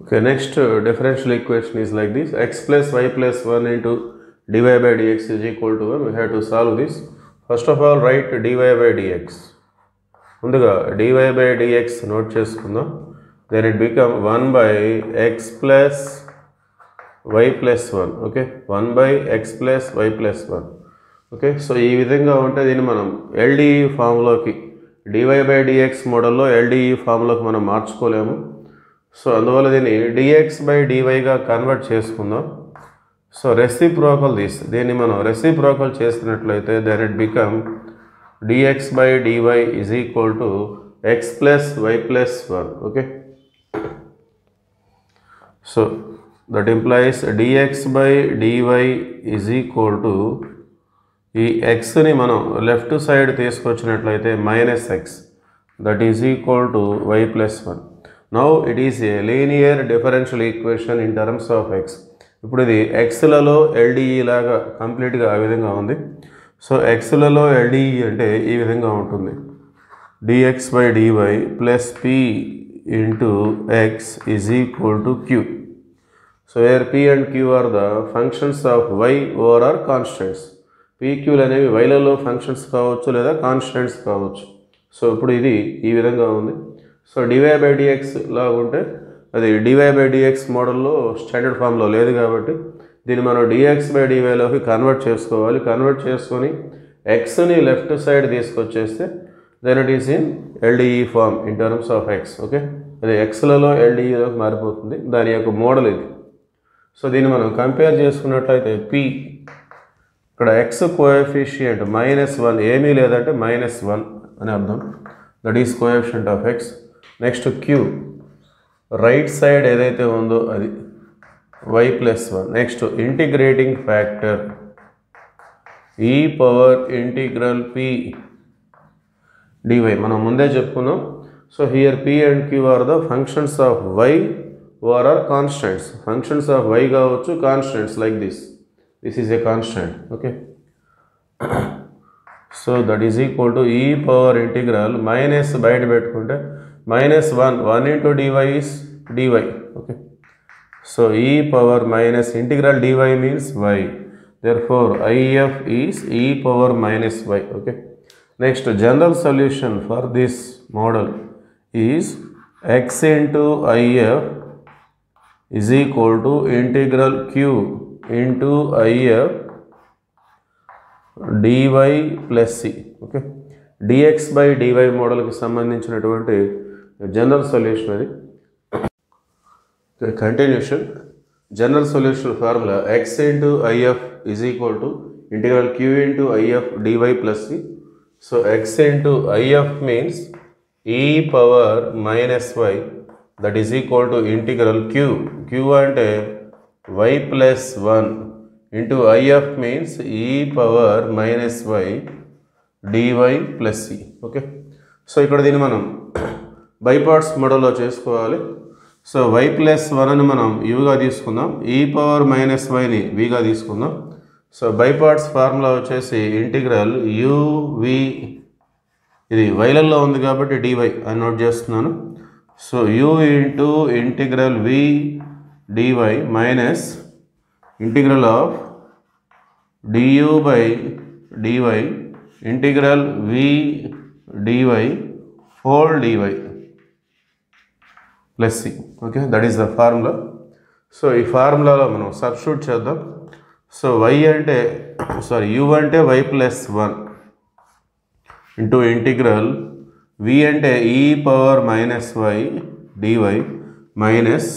Okay, next differential equation is like this: x plus y plus 1 into dy by dx is equal to 1. We have to solve this. First of all, write dy by dx. ముందుగా dy by dx note చేసుకుందాం. Then it become 1 by x plus y plus 1. Okay, 1 by x plus y plus 1. Okay, so ఈ విధంగా ఉంటే దీన్ని మనం LDE ఫామ్లోకి dy by dx మోడల్లో LDE ఫామ్లోకి మనం మార్చుకోలేము. So అందువల్ల దీన్ని dx by dyగా కన్వర్ట్ చేసుకుందాం. సో రెసిప్రోకల్ దీన్ని మనం రెసిప్రోకల్ చేసినట్లయితే then it become dx by dy is equal to x plus y plus 1. Okay, so that implies dx by dy is equal to ఈ xని మనం లెఫ్ట్ సైడ్ తీసుకొచ్చినట్లయితే minus x that is equal to y plus 1. Now it is a linear differential equation in terms of x. ఇప్పుడు ఇది ఎక్స్లలో LDE లాగా కంప్లీట్గా ఆ విధంగా ఉంది. సో ఎక్స్లలో LDE అంటే ఈ విధంగా ఉంటుంది: dx by dy plus p into x is equal to q. So where p and q are the functions of y over are constants. పీక్యూలు అనేవి వైలలో ఫంక్షన్స్ కావచ్చు లేదా కాన్స్టెంట్స్ కావచ్చు. సో ఇప్పుడు ఇది ఈ విధంగా ఉంది. సో dy by dx లాగా ఉంటే అది dy by dx మోడల్లో స్టాండర్డ్ ఫామ్లో లేదు కాబట్టి దీన్ని మనం dx by dyలోకి కన్వర్ట్ చేసుకోవాలి. కన్వర్ట్ చేసుకొని ఎక్స్ని లెఫ్ట్ సైడ్ తీసుకొచ్చేస్తే then it is in LDE form in terms of x. Okay, అది ఎక్స్లలో LDEలోకి మారిపోతుంది. దాని యొక్క మోడల్ ఇది. సో దీన్ని మనం కంపేర్ చేసుకున్నట్లయితే p ఇక్కడ x కోఎఫిషియంట్ -1 ఏమీ లేదంటే -1 అని అర్థం. That is coefficient of x. Next q right side ఏదైతే ఉందో అది y plus 1. Next integrating factor e power integral p dy మనం ముందే చెప్పుకున్నాం. So here p and q are the functions of y over are constants. Functions of y కావచ్చు, constants like this. This is a constant. Okay, so that is equal to e power integral minus బయట పెట్టుకుంటే -1 into dy is dy. Okay, so e power minus integral dy means y, therefore if is e power minus y. Okay, next general solution for this model is x into if is equal to integral q into if dy plus c. Okay, dx by dy మోడల్కి సంబంధించినటువంటి general solution అది. Continuation general solution formula x into if is equal to integral q into if dy plus c. So x into if means e power minus y that is equal to integral q అంటే y plus 1 into if means e power minus y dy plus c. Okay, so ఇక్కడ దీన్ని మనం by parts మోడల్లో చేసుకోవాలి. So y plus 1 అని మనం uగా తీసుకుందాం, e power minus వైని vగా తీసుకుందాం. సో బై పార్ట్స్ ఫార్ములా వచ్చేసి ఇంటిగ్రల్ uv, ఇది వైలలో ఉంది కాబట్టి dy అని నోట్ చేస్తున్నాను. So u into integral v dy minus integral of du by dy integral v dy whole dy plus c. Okay, that is the formula. So ఈ ఫార్ములాలో మనం substitute చేద్దాం. So y అంటే u అంటే y plus 1 into integral v అంటే e power minus y dy minus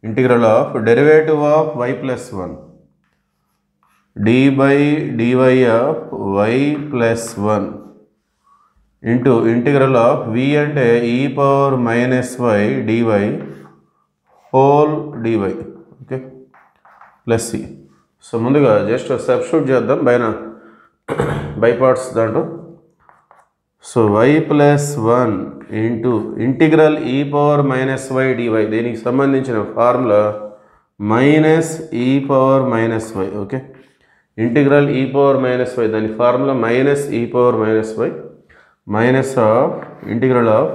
integral of derivative of y plus 1 d by dy of y plus 1 into integral of v అంటే e power minus y dy whole dy. Okay, plus c. So ముందుగా just substitute చేద్దాం by parts దాంట్లో. So y plus 1 into integral e power minus y dy, దీనికి సంబంధించిన formula minus e power minus y. Okay, integral e power minus y దాని formula minus e power minus y minus of integral of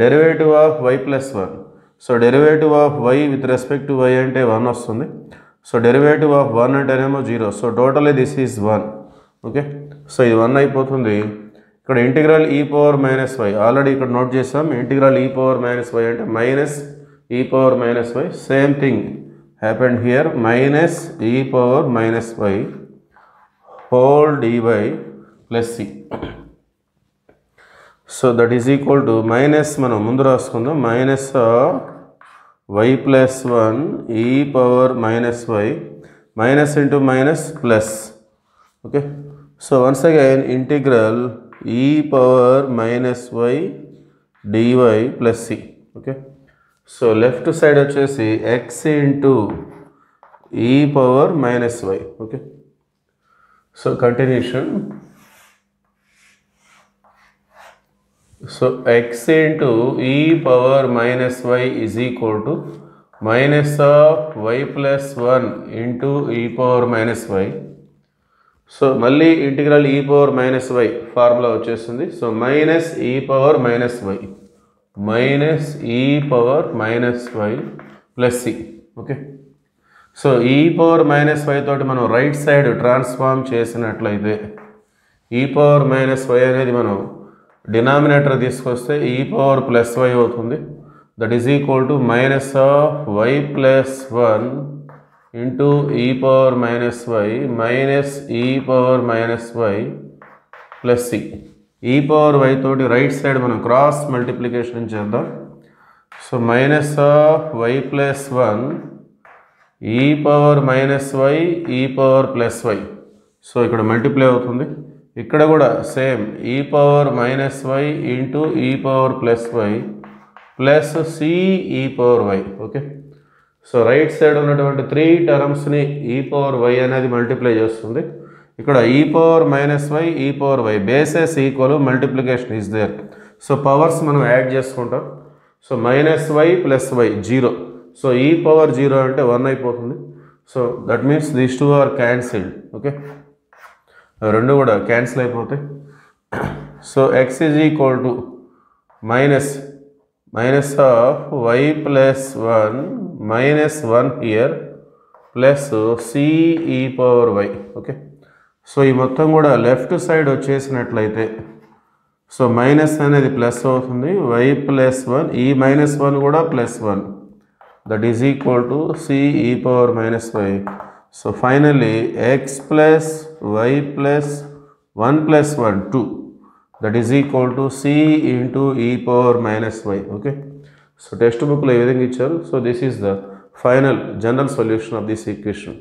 derivative of y plus 1. So derivative of y with respect to y అంటే 1 వస్తుంది. So derivative of 1 అంటేనేమో 0. So totally this is 1. Okay, so ఇది 1 అయిపోతుంది. ఇక్కడ integral e power minus y already ఇక్కడ note చేసాం. Integral e power minus y అంటే minus e power minus y. Same thing happened here, minus e power minus y whole dy plus c. So that is equal to minus, మనం ముందు రాసుకుందాం, minus y plus 1 e power minus y minus into minus plus. Okay, so once again integral e power minus y dy plus c. Okay, so left side వచ్చేసి x into e power minus y. Okay, so continuation. So x into e power minus y is equal to minus of y plus 1 into e power minus y. So మళ్ళీ integral e power minus y formula వచ్చేస్తుంది. So minus e power minus y minus e power minus y plus c. Okay, so e power minus y తోటి మనం right side transform చేసినట్లయితే e power minus y అనేది మనం denominator తీసుకొస్తే e power plus y అవుతుంది. That is equal to minus of y plus 1 into e power minus y minus e power minus y plus C. e power y తోటి right side మనం cross multiplication చేద్దాం. So minus of y plus 1 e power minus y e power plus y. So ఇక్కడ multiply అవుతుంది. ఇక్కడ కూడా same e power minus y into e power plus y plus C e power y. Okay, so right side ఉన్నటువంటి 3 టర్మ్స్ని e power y అనేది multiply చేస్తుంది. ఇక్కడ e power minus y e power y bases equal, multiplication is there. So powers మనం add చేసుకుంటాం. So minus y plus y 0. So e power 0 అంటే 1 అయిపోతుంది. So that means these 2 are cancelled. Okay, రెండు కూడా cancel అయిపోతాయి. So x is equal to minus minus of y plus 1 minus 1 here plus C e power y. Okay, so ఈ మొత్తం కూడా left side వచ్చేసినట్లయితే so minus అనేది plus అవుతుంది. y plus 1 ఈ మైనస్ 1 కూడా plus 1 that is equal to c e power minus y. So finally x plus y plus 1 plus 1 2 that is equal to c into ఈ power minus y. Okay, so text బుక్లో ఏ విధంగా ఇచ్చారు. So this is the final general solution of this equation.